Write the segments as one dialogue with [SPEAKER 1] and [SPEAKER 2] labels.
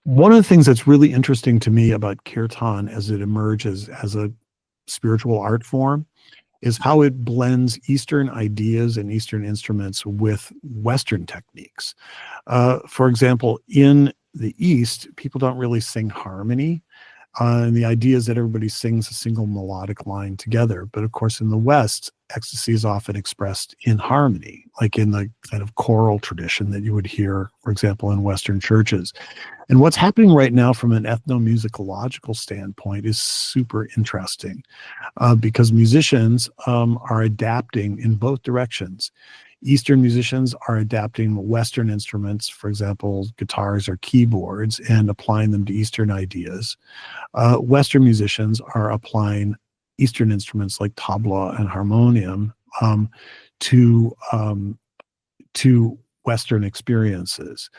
[SPEAKER 1] One of the things that's really interesting to me about kirtan as it emerges as a spiritual art form is how it blends Eastern ideas and Eastern instruments with Western techniques. For example, in the East, people don't really sing harmony. And the idea is that everybody sings a single melodic line together. But of course, in the West, ecstasy is often expressed in harmony, like in the kind of choral tradition that you would hear, for example, in Western churches. And what's happening right now from an ethnomusicological standpoint is super interesting because musicians are adapting in both directions. Eastern musicians are adapting Western instruments, for example, guitars or keyboards, and applying them to Eastern ideas. Western musicians are applying Eastern instruments like tabla and harmonium to to Western experiences.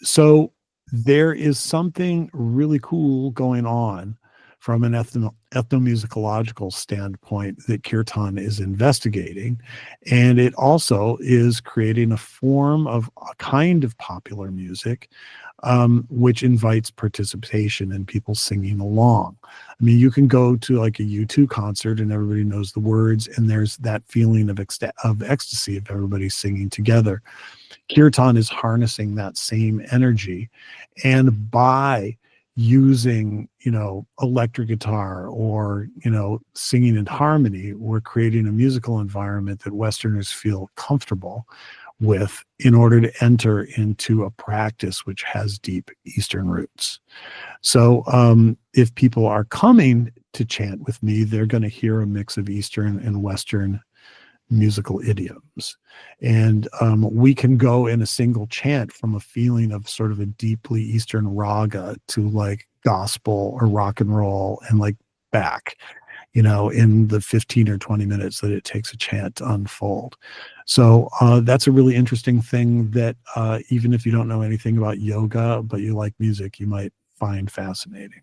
[SPEAKER 1] So there is something really cool going on from an ethnomusicological standpoint that kirtan is investigating. And it also is creating a form of a kind of popular music which invites participation and people singing along. I mean, you can go to like a U2 concert and everybody knows the words, and there's that feeling of ecstasy of everybody singing together. Kirtan is harnessing that same energy, and by using, electric guitar or, singing in harmony, we're creating a musical environment that Westerners feel comfortable with in order to enter into a practice which has deep Eastern roots. So if people are coming to chant with me, they're going to hear a mix of Eastern and Western musical idioms. And we can go in a single chant from a feeling of sort of a deeply Eastern raga to like gospel or rock and roll and like back, in the 15 or 20 minutes that it takes a chant to unfold. So that's a really interesting thing that even if you don't know anything about yoga, but you like music, you might find fascinating.